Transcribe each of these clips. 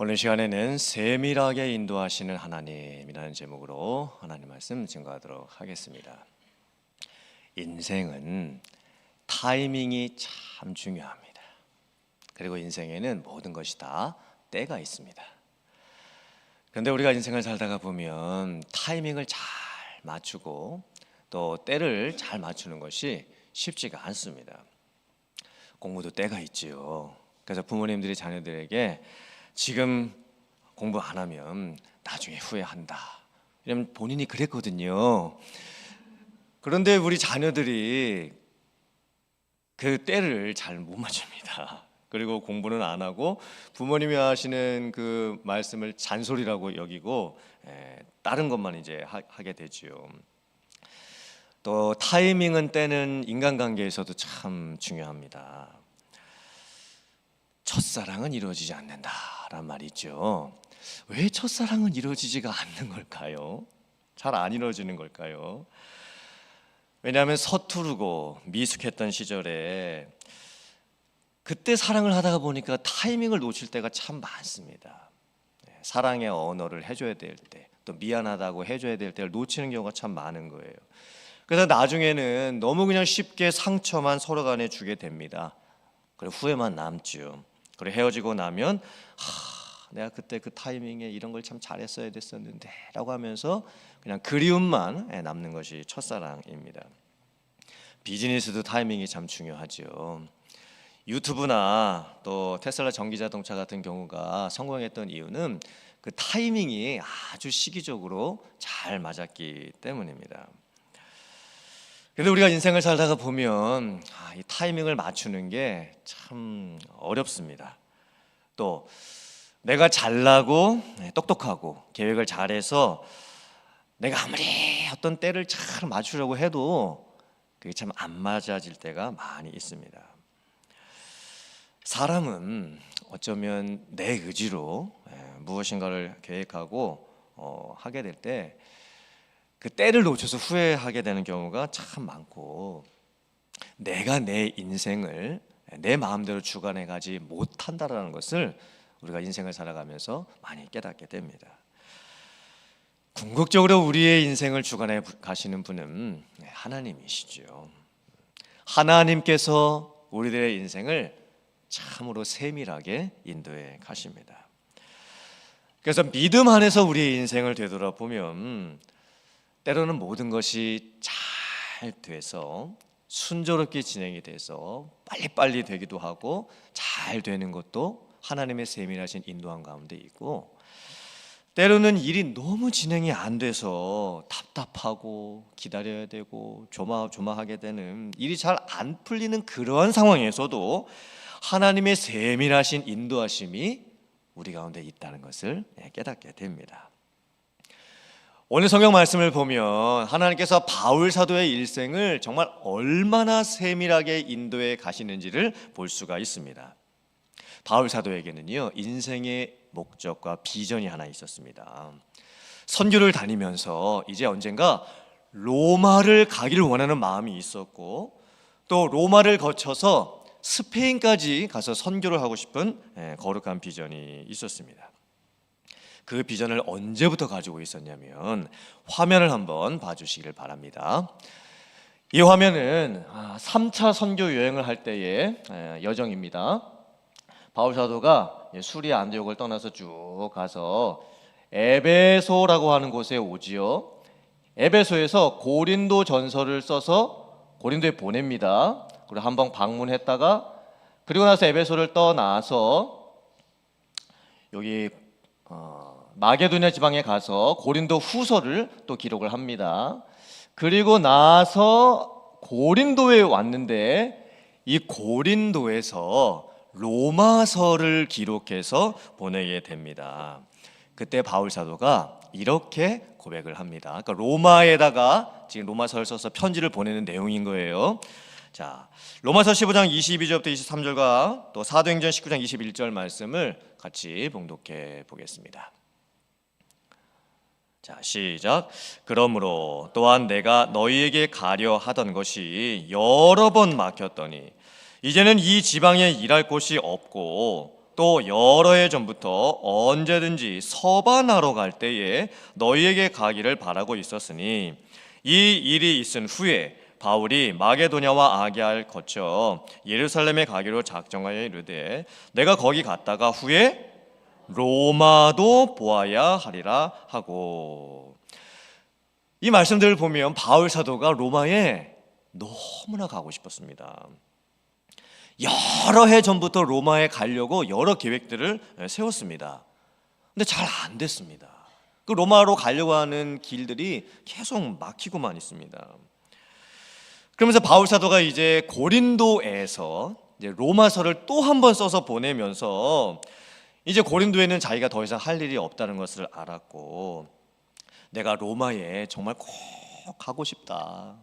오늘 시간에는 세밀하게 인도하시는 하나님이라는 제목으로 하나님 말씀 증거하도록 하겠습니다. 인생은 타이밍이 참 중요합니다. 그리고 인생에는 모든 것이 다 때가 있습니다. 그런데 우리가 인생을 살다가 보면 타이밍을 잘 맞추고 또 때를 잘 맞추는 것이 쉽지가 않습니다. 공부도 때가 있지요. 그래서 부모님들이 자녀들에게 지금 공부 안 하면 나중에 후회한다, 이러면 본인이 그랬거든요. 그런데 우리 자녀들이 그 때를 잘 못 맞춥니다. 그리고 공부는 안 하고 부모님이 하시는 그 말씀을 잔소리라고 여기고 다른 것만 이제 하게 되지요. 또 타이밍은 때는 인간관계에서도 참 중요합니다. 첫사랑은 이루어지지 않는다란 말이 있죠. 왜 첫사랑은 이루어지지가 않는 걸까요? 잘 안 이루어지는 걸까요? 왜냐하면 서투르고 미숙했던 시절에 그때 사랑을 하다가 보니까 타이밍을 놓칠 때가 참 많습니다. 사랑의 언어를 해줘야 될 때, 또 미안하다고 해줘야 될 때를 놓치는 경우가 참 많은 거예요. 그래서 나중에는 너무 그냥 쉽게 상처만 서로 간에 주게 됩니다. 그리고 후회만 남죠. 그리고 헤어지고 나면 내가 그때 그 타이밍에 이런 걸 참 잘했어야 됐었는데 라고 하면서 그냥 그리움만 남는 것이 첫사랑입니다. 비즈니스도 타이밍이 참 중요하죠. 유튜브나 또 테슬라 전기자동차 같은 경우가 성공했던 이유는 그 타이밍이 아주 시기적으로 잘 맞았기 때문입니다. 근데 우리가 인생을 살다가 보면 이 타이밍을 맞추는 게 참 어렵습니다. 또 내가 잘나고 똑똑하고 계획을 잘해서 내가 아무리 어떤 때를 잘 맞추려고 해도 그게 참 안 맞아질 때가 많이 있습니다. 사람은 어쩌면 내 의지로 무엇인가를 계획하고 하게 될 때 그 때를 놓쳐서 후회하게 되는 경우가 참 많고, 내가 내 인생을 내 마음대로 주관해 가지 못한다라는 것을 우리가 인생을 살아가면서 많이 깨닫게 됩니다. 궁극적으로 우리의 인생을 주관해 가시는 분은 하나님이시죠. 하나님께서 우리들의 인생을 참으로 세밀하게 인도해 가십니다. 그래서 믿음 안에서 우리의 인생을 되돌아보면 때로는 모든 것이 잘 돼서 순조롭게 진행이 돼서 빨리빨리 되기도 하고 잘 되는 것도 하나님의 세밀하신 인도함 가운데 있고, 때로는 일이 너무 진행이 안 돼서 답답하고 기다려야 되고 조마조마하게 되는, 일이 잘 안 풀리는 그러한 상황에서도 하나님의 세밀하신 인도하심이 우리 가운데 있다는 것을 깨닫게 됩니다. 오늘 성경 말씀을 보면 하나님께서 바울 사도의 일생을 정말 얼마나 세밀하게 인도해 가시는지를 볼 수가 있습니다. 바울 사도에게는요, 인생의 목적과 비전이 하나 있었습니다. 선교를 다니면서 이제 언젠가 로마를 가기를 원하는 마음이 있었고, 또 로마를 거쳐서 스페인까지 가서 선교를 하고 싶은 거룩한 비전이 있었습니다. 그 비전을 언제부터 가지고 있었냐면, 화면을 한번 봐주시길 바랍니다. 이 화면은 3차 선교 여행을 할 때의 여정입니다. 바울 사도가 수리아 안디옥을 떠나서 쭉 가서 에베소라고 하는 곳에 오지요. 에베소에서 고린도 전서를 써서 고린도에 보냅니다. 그리고 한번 방문했다가, 그리고 나서 에베소를 떠나서 여기 마게도냐 지방에 가서 고린도 후서를 또 기록을 합니다. 그리고 나서 고린도에 왔는데, 이 고린도에서 로마서를 기록해서 보내게 됩니다. 그때 바울 사도가 이렇게 고백을 합니다. 그러니까 로마에다가 지금 로마서를 써서 편지를 보내는 내용인 거예요. 자, 로마서 15장 22절부터 23절과 또 사도행전 19장 21절 말씀을 같이 봉독해 보겠습니다. 자, 시작. 그러므로 또한 내가 너희에게 가려 하던 것이 여러 번 막혔더니 이제는 이 지방에 일할 곳이 없고 또 여러 해 전부터 언제든지 서반하러 갈 때에 너희에게 가기를 바라고 있었으니 이 일이 있은 후에 바울이 마게도냐와 아기아를 거쳐 예루살렘에 가기로 작정하여 이르되 내가 거기 갔다가 후에 로마도 보아야 하리라 하고. 이 말씀들을 보면 바울 사도가 로마에 너무나 가고 싶었습니다. 여러 해 전부터 로마에 가려고 여러 계획들을 세웠습니다. 근데 잘 안 됐습니다. 그 로마로 가려고 하는 길들이 계속 막히고만 있습니다. 그러면서 바울 사도가 이제 고린도에서 이제 로마서를 또 한 번 써서 보내면서 이제 고린도에는 자기가 더 이상 할 일이 없다는 것을 알았고, 내가 로마에 정말 꼭 가고 싶다.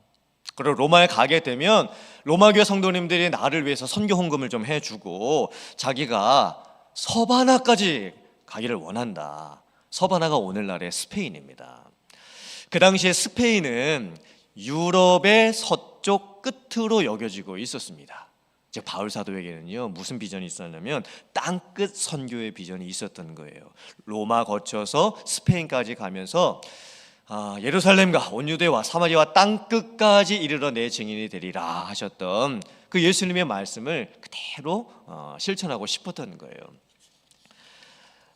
그리고 로마에 가게 되면 로마 교회 성도님들이 나를 위해서 선교 헌금을 좀 해주고 자기가 서바나까지 가기를 원한다. 서바나가 오늘날의 스페인입니다. 그 당시에 스페인은 유럽의 서쪽 끝으로 여겨지고 있었습니다. 즉 바울 사도에게는요 무슨 비전이 있었냐면 땅끝 선교의 비전이 있었던 거예요. 로마 거쳐서 스페인까지 가면서 예루살렘과 온 유대와 사마리아와 땅끝까지 이르러 내 증인이 되리라 하셨던 그 예수님의 말씀을 그대로 실천하고 싶었던 거예요.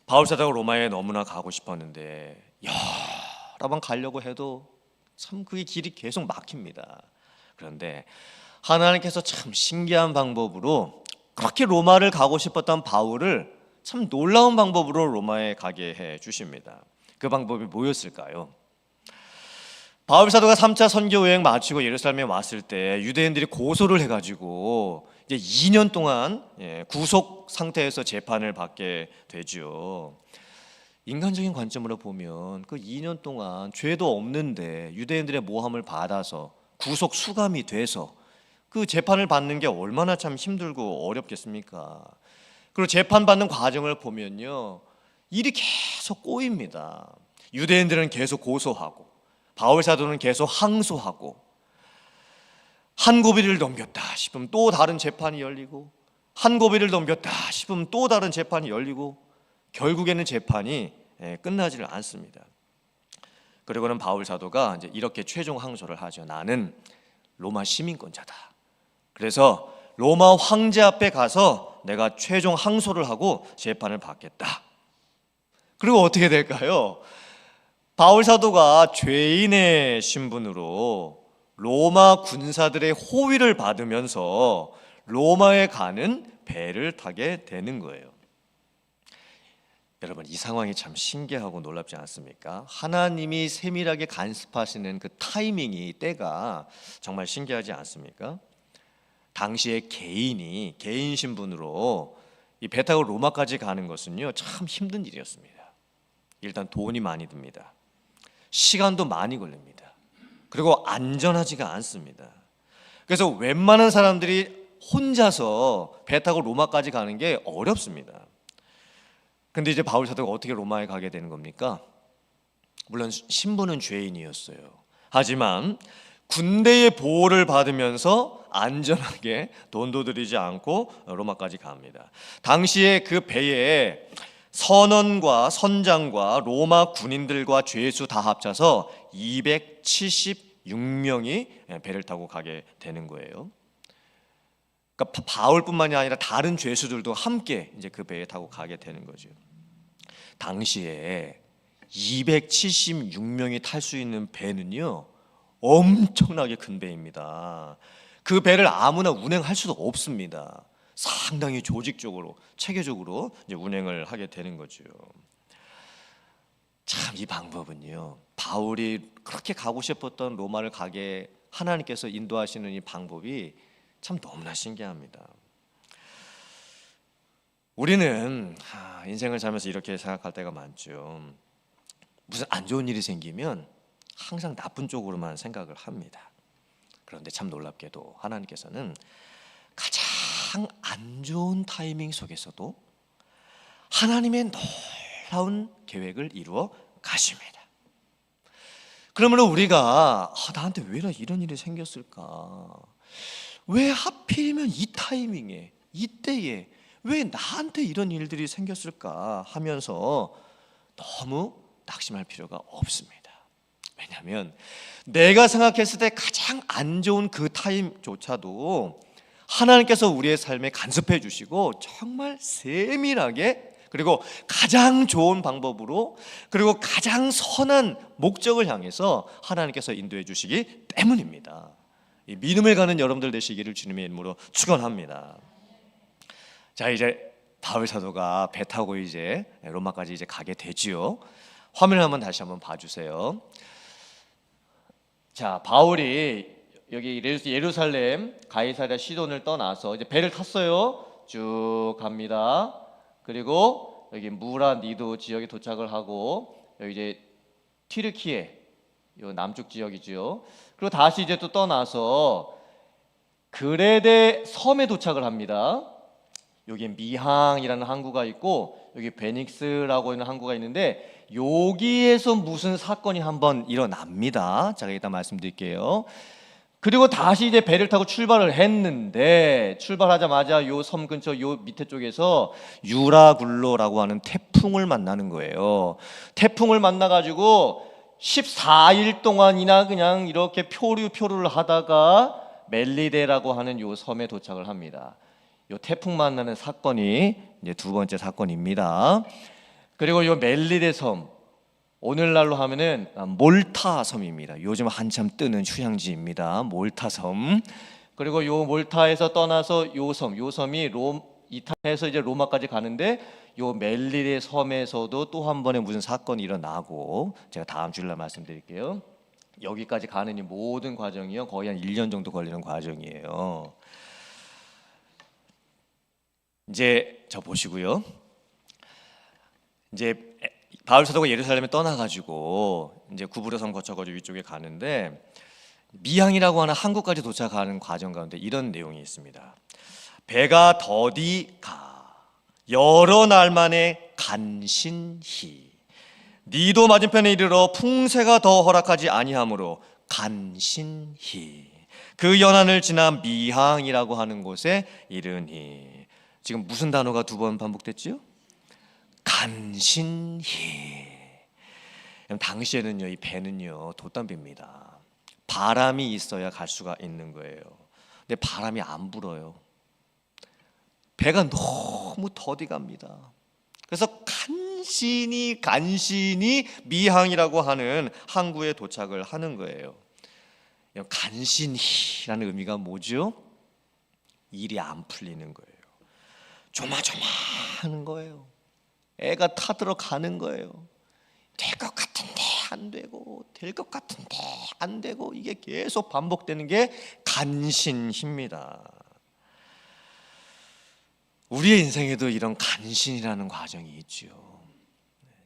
바울 사도가 로마에 너무나 가고 싶었는데 여러 번 가려고 해도 참 그게 길이 계속 막힙니다. 그런데 하나님께서 참 신기한 방법으로 그렇게 로마를 가고 싶었던 바울을 참 놀라운 방법으로 로마에 가게 해 주십니다. 그 방법이 뭐였을까요? 바울 사도가 3차 선교 여행 마치고 예루살렘에 왔을 때 유대인들이 고소를 해가지고 이제 2년 동안 구속 상태에서 재판을 받게 되죠. 인간적인 관점으로 보면 그 2년 동안 죄도 없는데 유대인들의 모함을 받아서 구속 수감이 돼서 그 재판을 받는 게 얼마나 참 힘들고 어렵겠습니까? 그리고 재판받는 과정을 보면요 일이 계속 꼬입니다. 유대인들은 계속 고소하고 바울 사도는 계속 항소하고 한 고비를 넘겼다 싶으면 또 다른 재판이 열리고 한 고비를 넘겼다 싶으면 또 다른 재판이 열리고 결국에는 재판이 끝나지를 않습니다. 그리고는 바울 사도가 이제 이렇게 최종 항소를 하죠. 나는 로마 시민권자다. 그래서 로마 황제 앞에 가서 내가 최종 항소를 하고 재판을 받겠다. 그리고 어떻게 될까요? 바울 사도가 죄인의 신분으로 로마 군사들의 호위를 받으면서 로마에 가는 배를 타게 되는 거예요. 여러분 이 상황이 참 신기하고 놀랍지 않습니까? 하나님이 세밀하게 간섭하시는 그 타이밍이 때가 정말 신기하지 않습니까? 당시에 개인 신분으로 이 배 타고 로마까지 가는 것은요 참 힘든 일이었습니다. 일단 돈이 많이 듭니다. 시간도 많이 걸립니다. 그리고 안전하지가 않습니다. 그래서 웬만한 사람들이 혼자서 배 타고 로마까지 가는 게 어렵습니다. 근데 이제 바울 사도가 어떻게 로마에 가게 되는 겁니까? 물론 신분은 죄인이었어요. 하지만 군대의 보호를 받으면서 안전하게 돈도 들이지 않고 로마까지 갑니다. 당시에 그 배에 선원과 선장과 로마 군인들과 죄수 다 합쳐서 276명이 배를 타고 가게 되는 거예요. 그러니까 바울뿐만이 아니라 다른 죄수들도 함께 이제 그 배에 타고 가게 되는 거죠. 당시에 276명이 탈 수 있는 배는요 엄청나게 큰 배입니다. 그 배를 아무나 운행할 수도 없습니다. 상당히 조직적으로 체계적으로 이제 운행을 하게 되는 거죠. 참 이 방법은요 바울이 그렇게 가고 싶었던 로마를 가게 하나님께서 인도하시는 이 방법이 참 너무나 신기합니다. 우리는 인생을 살면서 이렇게 생각할 때가 많죠. 무슨 안 좋은 일이 생기면 항상 나쁜 쪽으로만 생각을 합니다. 그런데 참 놀랍게도 하나님께서는 가장 안 좋은 타이밍 속에서도 하나님의 놀라운 계획을 이루어 가십니다. 그러면 우리가 나한테 왜 이런 일이 생겼을까? 왜 하필이면 이 타이밍에 이때에 왜 나한테 이런 일들이 생겼을까 하면서 너무 낙심할 필요가 없습니다. 왜냐하면 내가 생각했을 때 가장 안 좋은 그 타임조차도 하나님께서 우리의 삶에 간섭해 주시고 정말 세밀하게, 그리고 가장 좋은 방법으로, 그리고 가장 선한 목적을 향해서 하나님께서 인도해 주시기 때문입니다. 이 믿음을 가는 여러분들 되시기를 주님의 이름으로 축원합니다. 자, 이제 바울 사도가 배 타고 이제 로마까지 이제 가게 되지요. 화면을 한번 다시 한번 봐주세요. 자, 바울이 여기 예루살렘 가이사랴 시돈을 떠나서 이제 배를 탔어요. 쭉 갑니다. 그리고 여기 무라 니도 지역에 도착을 하고, 여기 이제 튀르키예 요 남쪽 지역이죠. 그리고 다시 이제 또 떠나서 그레데 섬에 도착을 합니다. 여기 미항이라는 항구가 있고 여기 베닉스라고 하는 항구가 있는데, 여기에서 무슨 사건이 한번 일어납니다. 제가 이따 말씀드릴게요. 그리고 다시 이제 배를 타고 출발을 했는데, 출발하자마자 요 섬 근처 요 밑에 쪽에서 유라굴로라고 하는 태풍을 만나는 거예요. 태풍을 만나가지고 14일 동안이나 그냥 이렇게 표류를 하다가 멜리데라고 하는 요 섬에 도착을 합니다. 요 태풍 만나는 사건이 이제 두 번째 사건입니다. 그리고 요 멜리데 섬, 오늘날로 하면은 몰타 섬입니다. 요즘 한참 뜨는 휴양지입니다. 몰타 섬. 그리고 요 몰타에서 떠나서 요 섬이 이탈해서 이제 로마까지 가는데, 요 멜리데 섬에서도 또 한 번의 무슨 사건이 일어나고, 제가 다음 주일날 말씀드릴게요. 여기까지 가는 이 모든 과정이요 거의 한 1년 정도 걸리는 과정이에요. 이제 저 보시고요. 이제 바울 사도가 예루살렘에 떠나가지고 이제 구브로 섬 거쳐가지고 위쪽에 가는데, 미항이라고 하는 항구까지 도착하는 과정 가운데 이런 내용이 있습니다. 배가 더디 가 여러 날 만에 간신히 니도 맞은편에 이르러 풍세가 더 허락하지 아니하므로 간신히 그 연안을 지나 미항이라고 하는 곳에 이르니. 지금 무슨 단어가 두 번 반복됐지요? 간신히. 당시에는요, 이 배는요 돛담배입니다. 바람이 있어야 갈 수가 있는 거예요. 근데 바람이 안 불어요. 배가 너무 더디 갑니다. 그래서 간신히 미항이라고 하는 항구에 도착을 하는 거예요. 간신히라는 의미가 뭐죠? 일이 안 풀리는 거예요. 조마조마하는 거예요. 애가 타들어가는 거예요. 될 것 같은데 안 되고, 될 것 같은데 안 되고, 이게 계속 반복되는 게 간신히입니다. 우리의 인생에도 이런 간신이라는 과정이 있죠.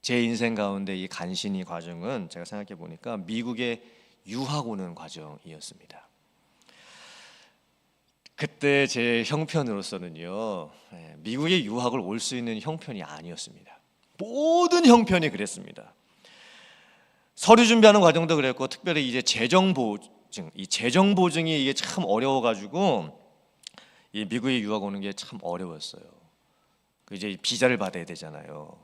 제 인생 가운데 이 간신히 과정은 제가 생각해 보니까 미국에 유학 오는 과정이었습니다. 그때 제 형편으로서는요, 미국에 유학을 올 수 있는 형편이 아니었습니다. 모든 형편이 그랬습니다. 서류 준비하는 과정도 그랬고, 특별히 이제 재정 보증이 이게 참 어려워가지고 이 미국에 유학 오는 게 참 어려웠어요. 이제 비자를 받아야 되잖아요.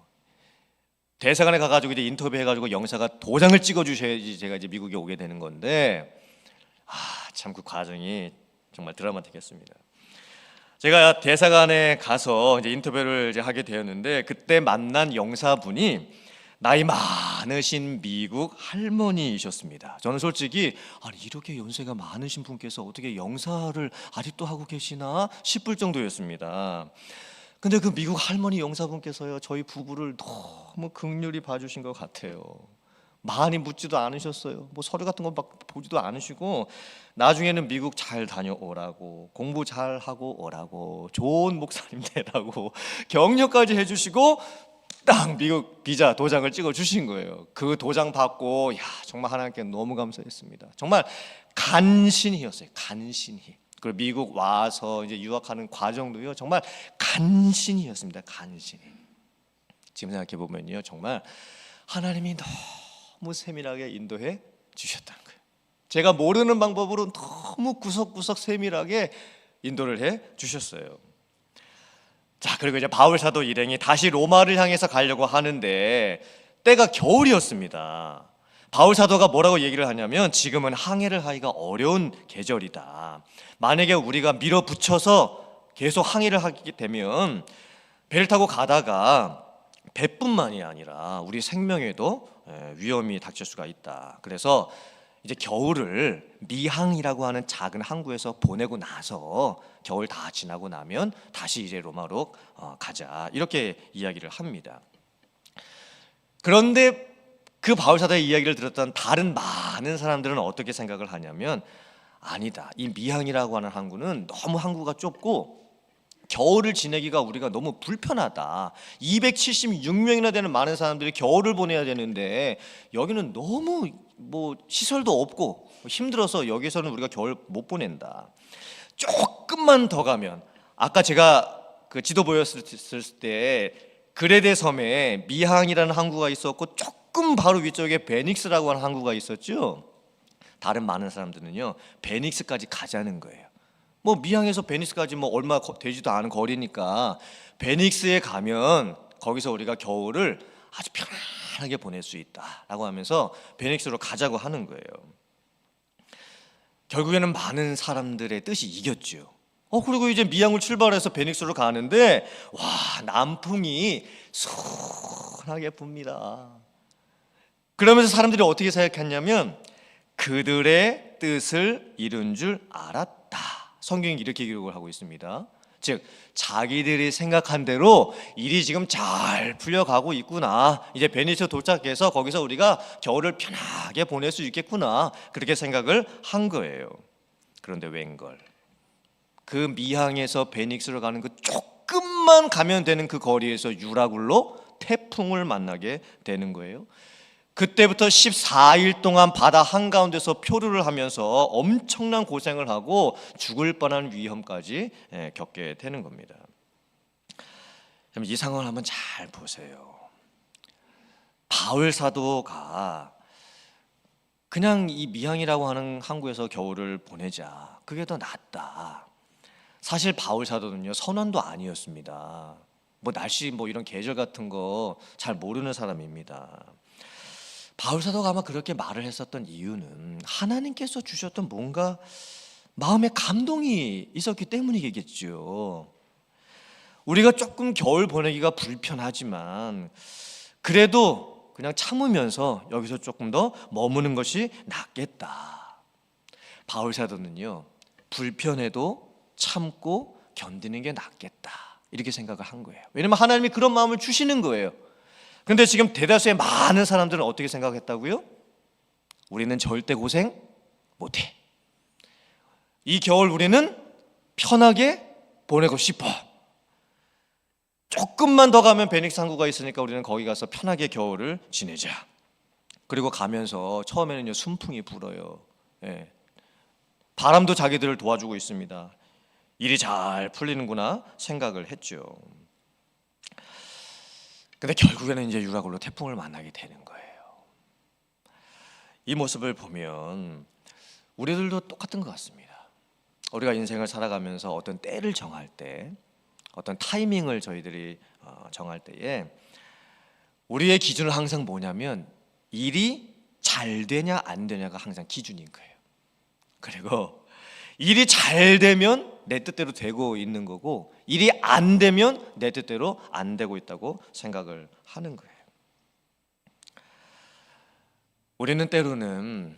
대사관에 가가지고 이제 인터뷰해가지고 영사가 도장을 찍어주셔야지 제가 이제 미국에 오게 되는 건데, 참 그 과정이 정말 드라마틱했습니다. 제가 대사관에 가서 이제 인터뷰를 이제 하게 되었는데, 그때 만난 영사분이 나이 많으신 미국 할머니이셨습니다. 저는 솔직히 이렇게 연세가 많으신 분께서 어떻게 영사를 아직도 하고 계시나 싶을 정도였습니다. 근데 그 미국 할머니 영사분께서요, 저희 부부를 너무 긍휼히 봐주신 것 같아요. 많이 묻지도 않으셨어요. 뭐 서류 같은 거 막 보지도 않으시고, 나중에는 미국 잘 다녀오라고, 공부 잘 하고 오라고, 좋은 목사님 되라고 격려까지 해주시고, 딱 미국 비자 도장을 찍어 주신 거예요. 그 도장 받고 정말 하나님께 너무 감사했습니다. 정말 간신히였어요. 간신히. 그리고 미국 와서 이제 유학하는 과정도요, 정말 간신히였습니다. 간신히. 지금 생각해 보면요, 정말 하나님이 너무 세밀하게 인도해 주셨다는 거예요. 제가 모르는 방법으로 너무 구석구석 세밀하게 인도를 해 주셨어요. 자, 그리고 이제 바울 사도 일행이 다시 로마를 향해서 가려고 하는데 때가 겨울이었습니다. 바울 사도가 뭐라고 얘기를 하냐면 지금은 항해를 하기가 어려운 계절이다. 만약에 우리가 밀어붙여서 계속 항해를 하게 되면 배를 타고 가다가 배뿐만이 아니라 우리 생명에도 위험이 닥칠 수가 있다. 그래서 이제 겨울을 미항이라고 하는 작은 항구에서 보내고 나서 겨울 다 지나고 나면 다시 이제 로마로 가자, 이렇게 이야기를 합니다. 그런데 그 바울 사도의 이야기를 들었던 다른 많은 사람들은 어떻게 생각을 하냐면 아니다, 이 미항이라고 하는 항구는 너무 항구가 좁고 겨울을 지내기가 우리가 너무 불편하다. 276명이나 되는 많은 사람들이 겨울을 보내야 되는데 여기는 너무 시설도 없고 힘들어서 여기서는 우리가 겨울 못 보낸다. 조금만 더 가면, 아까 제가 그 지도 보였을 때 그레데 섬에 미항이라는 항구가 있었고 조금 바로 위쪽에 베닉스라고 하는 항구가 있었죠. 다른 많은 사람들은요 베닉스까지 가자는 거예요. 미항에서 베니스까지 얼마 되지도 않은 거리니까 베닉스에 가면 거기서 우리가 겨울을 아주 편안하게 보낼 수 있다라고 하면서 베닉스로 가자고 하는 거예요. 결국에는 많은 사람들의 뜻이 이겼죠. 그리고 이제 미항을 출발해서 베닉스로 가는데 남풍이 순하게 붑니다. 그러면서 사람들이 어떻게 생각했냐면 그들의 뜻을 이룬 줄 알았다. 성경이 이렇게 기록을 하고 있습니다. 즉 자기들이 생각한 대로 일이 지금 잘 풀려가고 있구나, 이제 베니스 도착해서 거기서 우리가 겨울을 편하게 보낼 수 있겠구나, 그렇게 생각을 한 거예요. 그런데 웬걸, 그 미항에서 베닉스로 가는 그 조금만 가면 되는 그 거리에서 유라굴로 태풍을 만나게 되는 거예요. 그때부터 14일 동안 바다 한가운데서 표류를 하면서 엄청난 고생을 하고 죽을 뻔한 위험까지 겪게 되는 겁니다. 이 상황을 한번 잘 보세요. 바울 사도가 그냥 이 미항이라고 하는 항구에서 겨울을 보내자, 그게 더 낫다. 사실 바울 사도는요 선원도 아니었습니다. 날씨 이런 계절 같은 거 잘 모르는 사람입니다. 바울 사도가 아마 그렇게 말을 했었던 이유는 하나님께서 주셨던 뭔가 마음에 감동이 있었기 때문이겠죠. 우리가 조금 겨울 보내기가 불편하지만 그래도 그냥 참으면서 여기서 조금 더 머무는 것이 낫겠다. 바울 사도는요 불편해도 참고 견디는 게 낫겠다, 이렇게 생각을 한 거예요. 왜냐면 하나님이 그런 마음을 주시는 거예요. 근데 지금 대다수의 많은 사람들은 어떻게 생각했다고요? 우리는 절대 고생 못해. 이 겨울 우리는 편하게 보내고 싶어. 조금만 더 가면 베닉스 항구가 있으니까 우리는 거기 가서 편하게 겨울을 지내자. 그리고 가면서 처음에는요 순풍이 불어요. 바람도 자기들을 도와주고 있습니다. 일이 잘 풀리는구나 생각을 했죠. 근데 결국에는 이제 유라굴로 태풍을 만나게 되는 거예요. 이 모습을 보면 우리들도 똑같은 것 같습니다. 우리가 인생을 살아가면서 어떤 때를 정할 때, 어떤 타이밍을 저희들이 정할 때에 우리의 기준은 항상 뭐냐면 일이 잘 되냐 안 되냐가 항상 기준인 거예요. 그리고 일이 잘 되면 내 뜻대로 되고 있는 거고, 일이 안 되면 내 뜻대로 안 되고 있다고 생각을 하는 거예요. 우리는 때로는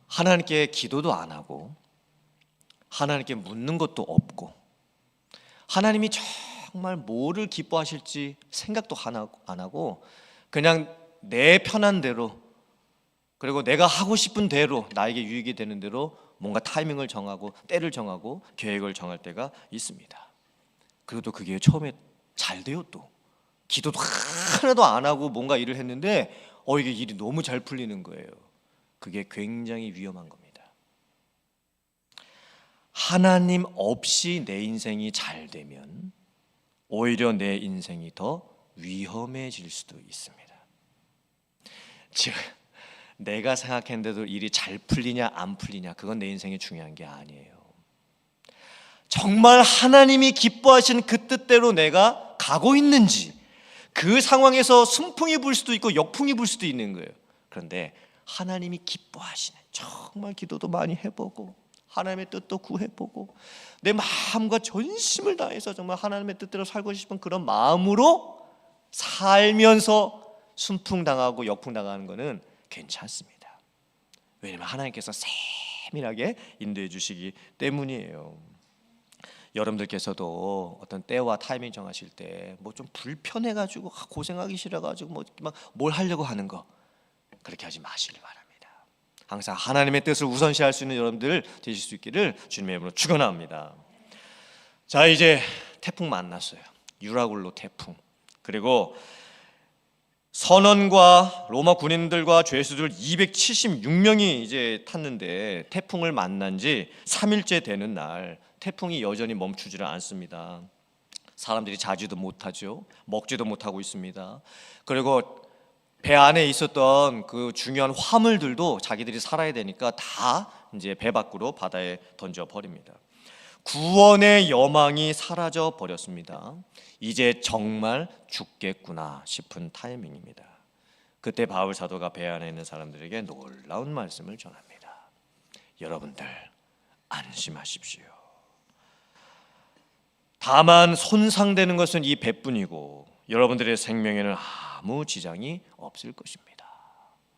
하나님께 기도도 안 하고 하나님께 묻는 것도 없고 하나님이 정말 뭐를 기뻐하실지 생각도 안 하고 그냥 내 편한 대로, 그리고 내가 하고 싶은 대로, 나에게 유익이 되는 대로 뭔가 타이밍을 정하고 때를 정하고 계획을 정할 때가 있습니다. 그래도 그게 처음에 잘 돼요. 또 기도도 하나도 안 하고 뭔가 일을 했는데 이게 일이 너무 잘 풀리는 거예요. 그게 굉장히 위험한 겁니다. 하나님 없이 내 인생이 잘 되면 오히려 내 인생이 더 위험해질 수도 있습니다. 즉 내가 생각했는데도 일이 잘 풀리냐 안 풀리냐, 그건 내 인생이 중요한 게 아니에요. 정말 하나님이 기뻐하시는 그 뜻대로 내가 가고 있는지, 그 상황에서 순풍이 불 수도 있고 역풍이 불 수도 있는 거예요. 그런데 하나님이 기뻐하시는, 정말 기도도 많이 해보고 하나님의 뜻도 구해보고 내 마음과 전심을 다해서 정말 하나님의 뜻대로 살고 싶은 그런 마음으로 살면서 순풍당하고 역풍당하는 것은 괜찮습니다. 왜냐하면 하나님께서 세밀하게 인도해 주시기 때문이에요. 여러분들께서도 어떤 때와 타이밍 정하실 때 뭐 좀 불편해가지고 고생하기 싫어가지고 뭐 막 뭘 하려고 하는 거, 그렇게 하지 마시기 바랍니다. 항상 하나님의 뜻을 우선시할 수 있는 여러분들 되실 수 있기를 주님의 이름으로 축원합니다. 자, 이제 태풍 만났어요. 유라굴로 태풍. 그리고 선원과 로마 군인들과 죄수들 276명이 이제 탔는데, 태풍을 만난 지 3일째 되는 날 태풍이 여전히 멈추지를 않습니다. 사람들이 자지도 못하죠. 먹지도 못하고 있습니다. 그리고 배 안에 있었던 그 중요한 화물들도 자기들이 살아야 되니까 다 이제 배 밖으로 바다에 던져 버립니다. 구원의 여망이 사라져 버렸습니다. 이제 정말 죽겠구나 싶은 타이밍입니다. 그때 바울 사도가 배 안에 있는 사람들에게 놀라운 말씀을 전합니다. 여러분들 안심하십시오. 다만 손상되는 것은 이 배뿐이고 여러분들의 생명에는 아무 지장이 없을 것입니다.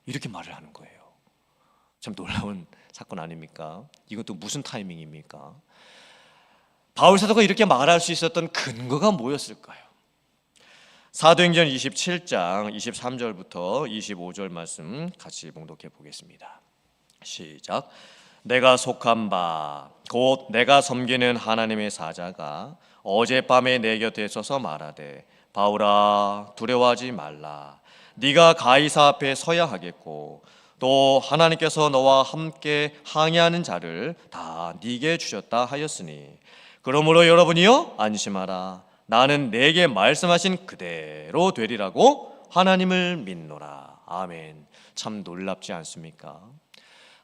이렇게 말을 하는 거예요. 참 놀라운 사건 아닙니까? 이것도 무슨 타이밍입니까? 바울 사도가 이렇게 말할 수 있었던 근거가 뭐였을까요? 사도행전 27장 23절부터 25절 말씀 같이 봉독해 보겠습니다. 시작. 내가 속한 바 곧 내가 섬기는 하나님의 사자가 어젯밤에 내 곁에 서서 말하되, 바울아 두려워하지 말라. 네가 가이사 앞에 서야 하겠고 또 하나님께서 너와 함께 항해하는 자를 다 네게 주셨다 하였으니, 그러므로 여러분이여 안심하라. 나는 내게 말씀하신 그대로 되리라고 하나님을 믿노라. 아멘. 참 놀랍지 않습니까?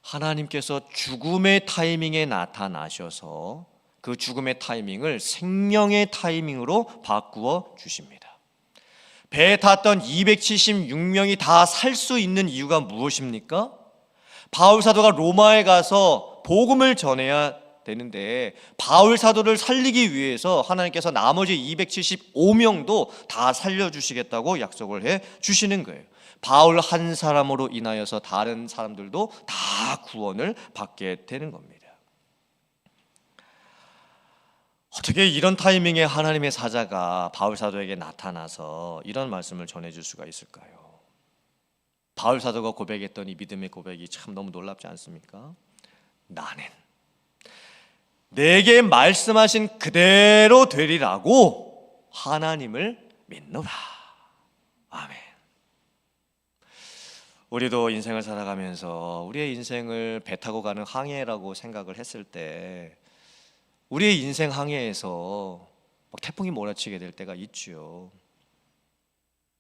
하나님께서 죽음의 타이밍에 나타나셔서 그 죽음의 타이밍을 생명의 타이밍으로 바꾸어 주십니다. 배에 탔던 276명이 다 살 수 있는 이유가 무엇입니까? 바울 사도가 로마에 가서 복음을 전해야 되는데, 바울 사도를 살리기 위해서 하나님께서 나머지 275명도 다 살려주시겠다고 약속을 해 주시는 거예요. 바울 한 사람으로 인하여서 다른 사람들도 다 구원을 받게 되는 겁니다. 어떻게 이런 타이밍에 하나님의 사자가 바울 사도에게 나타나서 이런 말씀을 전해줄 수가 있을까요? 바울 사도가 고백했던 이 믿음의 고백이 참 너무 놀랍지 않습니까? 나는 내게 말씀하신 그대로 되리라고 하나님을 믿노라. 아멘. 우리도 인생을 살아가면서 우리의 인생을 배 타고 가는 항해라고 생각을 했을 때, 우리의 인생 항해에서 막 태풍이 몰아치게 될 때가 있죠.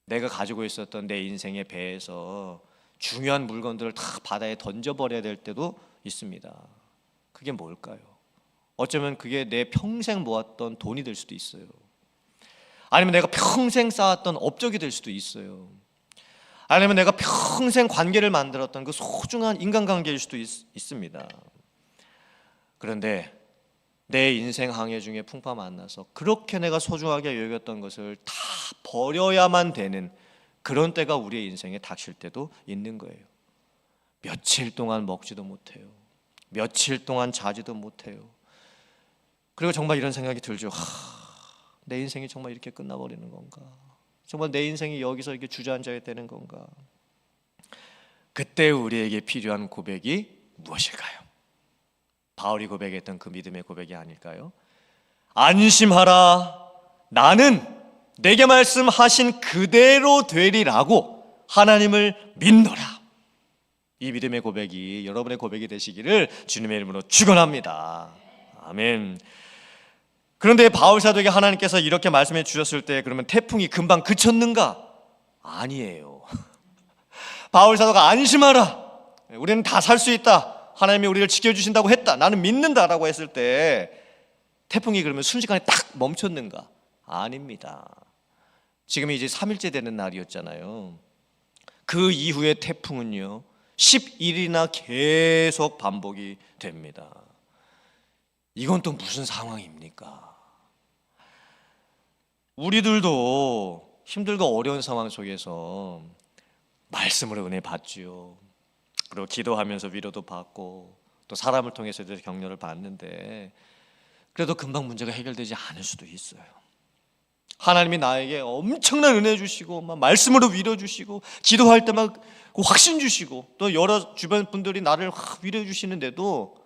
내가 가지고 있었던 내 인생의 배에서 중요한 물건들을 다 바다에 던져버려야 될 때도 있습니다. 그게 뭘까요? 어쩌면 그게 내 평생 모았던 돈이 될 수도 있어요. 아니면 내가 평생 쌓았던 업적이 될 수도 있어요. 아니면 내가 평생 관계를 만들었던 그 소중한 인간관계일 수도 있습니다. 그런데 내 인생 항해 중에 풍파 만나서 그렇게 내가 소중하게 여겼던 것을 다 버려야만 되는 그런 때가 우리의 인생에 닥칠 때도 있는 거예요. 며칠 동안 먹지도 못해요. 며칠 동안 자지도 못해요. 그리고 정말 이런 생각이 들죠. 내 인생이 정말 이렇게 끝나버리는 건가? 정말 내 인생이 여기서 이렇게 주저앉아야 되는 건가? 그때 우리에게 필요한 고백이 무엇일까요? 바울이 고백했던 그 믿음의 고백이 아닐까요? 안심하라. 나는 내게 말씀하신 그대로 되리라고 하나님을 믿노라. 이 믿음의 고백이 여러분의 고백이 되시기를 주님의 이름으로 축원합니다. 아멘. 그런데 바울 사도에게 하나님께서 이렇게 말씀해 주셨을 때 그러면 태풍이 금방 그쳤는가? 아니에요. 바울 사도가 안심하라. 우리는 다 살 수 있다. 하나님이 우리를 지켜주신다고 했다. 나는 믿는다라고 했을 때 태풍이 그러면 순식간에 딱 멈췄는가? 아닙니다. 지금이 이제 3일째 되는 날이었잖아요. 그 이후에 태풍은요 11일이나 계속 반복이 됩니다. 이건 또 무슨 상황입니까? 우리들도 힘들고 어려운 상황 속에서 말씀으로 은혜 받지요. 그리고 기도하면서 위로도 받고 또 사람을 통해서 격려를 받는데 그래도 금방 문제가 해결되지 않을 수도 있어요. 하나님이 나에게 엄청난 은혜 주시고 막 말씀으로 위로 주시고 기도할 때 막 확신 주시고 또 여러 주변 분들이 나를 위로해 주시는데도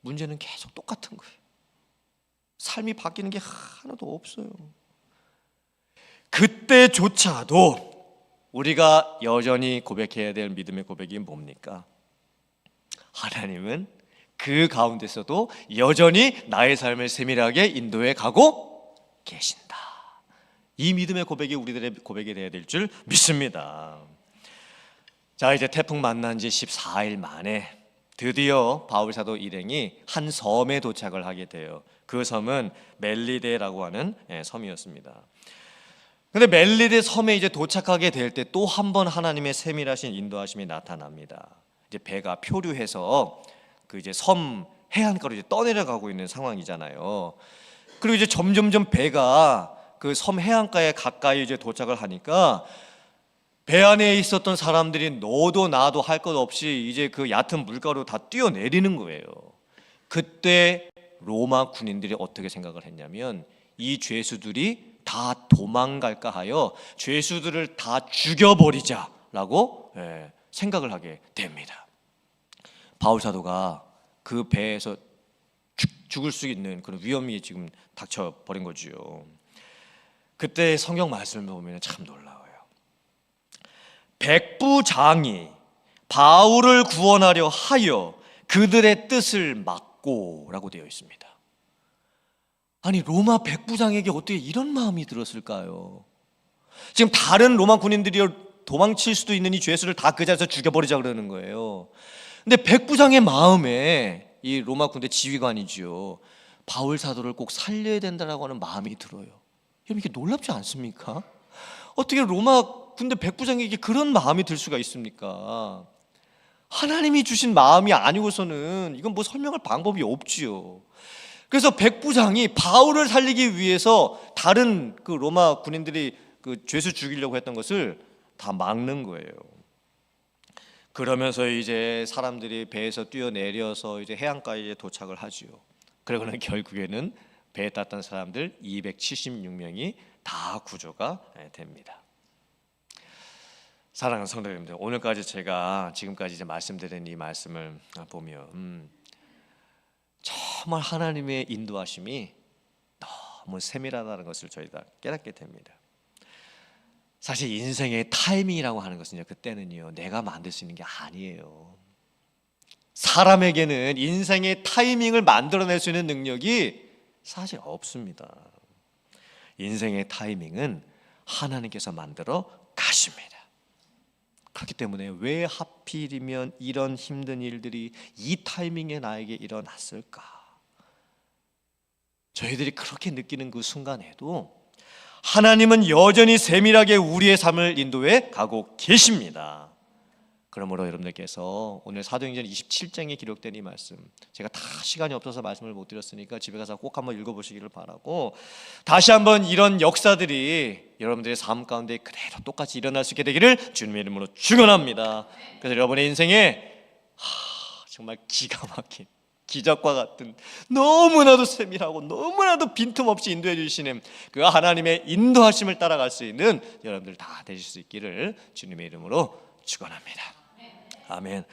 문제는 계속 똑같은 거예요. 삶이 바뀌는 게 하나도 없어요. 그때조차도 우리가 여전히 고백해야 될 믿음의 고백이 뭡니까? 하나님은 그 가운데서도 여전히 나의 삶을 세밀하게 인도해 가고 계신다. 이 믿음의 고백이 우리들의 고백이 되어야 될 줄 믿습니다. 자, 이제 태풍 만난 지 14일 만에 드디어 바울 사도 일행이 한 섬에 도착을 하게 돼요. 그 섬은 멜리데라고 하는 섬이었습니다. 근데 멜리데 섬에 이제 도착하게 될 때 또 한 번 하나님의 세밀하신 인도하심이 나타납니다. 이제 배가 표류해서 그 이제 섬 해안가로 이제 떠내려가고 있는 상황이잖아요. 그리고 이제 점점점 배가 그 섬 해안가에 가까이 이제 도착을 하니까 배 안에 있었던 사람들이 너도 나도 할 것 없이 이제 그 얕은 물가로 다 뛰어내리는 거예요. 그때 로마 군인들이 어떻게 생각을 했냐면 이 죄수들이 다 도망갈까 하여 죄수들을 다 죽여버리자라고 생각을 하게 됩니다. 바울 사도가 그 배에서 죽을 수 있는 그런 위험이 지금 닥쳐버린 거죠. 그때 성경 말씀을 보면 참 놀라워요. 백부장이 바울을 구원하려 하여 그들의 뜻을 막고라고 되어 있습니다. 아니 로마 백부장에게 어떻게 이런 마음이 들었을까요? 지금 다른 로마 군인들이 도망칠 수도 있는 이 죄수를 다 그 자리에서 죽여버리자 그러는 거예요. 근데 백부장의 마음에 이 로마 군대 지휘관이지요, 바울 사도를 꼭 살려야 된다라고 하는 마음이 들어요. 여러분 이게 놀랍지 않습니까? 어떻게 로마 군대 백부장에게 그런 마음이 들 수가 있습니까? 하나님이 주신 마음이 아니고서는 이건 뭐 설명할 방법이 없지요. 그래서 백부장이 바울을 살리기 위해서 다른 그 로마 군인들이 그 죄수 죽이려고 했던 것을 다 막는 거예요. 그러면서 이제 사람들이 배에서 뛰어내려서 이제 해안가에 도착을 하지요. 그러고는 결국에는 배에 탔던 사람들 276명이 다 구조가 됩니다. 사랑하는 성도 여러분들, 오늘까지 제가 지금까지 이제 말씀드린 이 말씀을 보면 정말 하나님의 인도하심이 너무 세밀하다는 것을 저희가 깨닫게 됩니다. 사실 인생의 타이밍이라고 하는 것은요, 그때는요 내가 만들 수 있는 게 아니에요. 사람에게는 인생의 타이밍을 만들어낼 수 있는 능력이 사실 없습니다. 인생의 타이밍은 하나님께서 만들어 가십니다. 그렇기 때문에 왜 하필이면 이런 힘든 일들이 이 타이밍에 나에게 일어났을까? 저희들이 그렇게 느끼는 그 순간에도 하나님은 여전히 세밀하게 우리의 삶을 인도해 가고 계십니다. 그러므로 여러분들께서 오늘 사도행전 27장에 기록된 이 말씀, 제가 다 시간이 없어서 말씀을 못 드렸으니까 집에 가서 꼭 한번 읽어보시기를 바라고, 다시 한번 이런 역사들이 여러분들의 삶 가운데 그대로 똑같이 일어날 수 있게 되기를 주님의 이름으로 축원합니다. 그래서 여러분의 인생에 정말 기가 막힌 기적과 같은 너무나도 세밀하고 너무나도 빈틈없이 인도해 주시는 그 하나님의 인도하심을 따라갈 수 있는 여러분들 다 되실 수 있기를 주님의 이름으로 축원합니다. 아멘.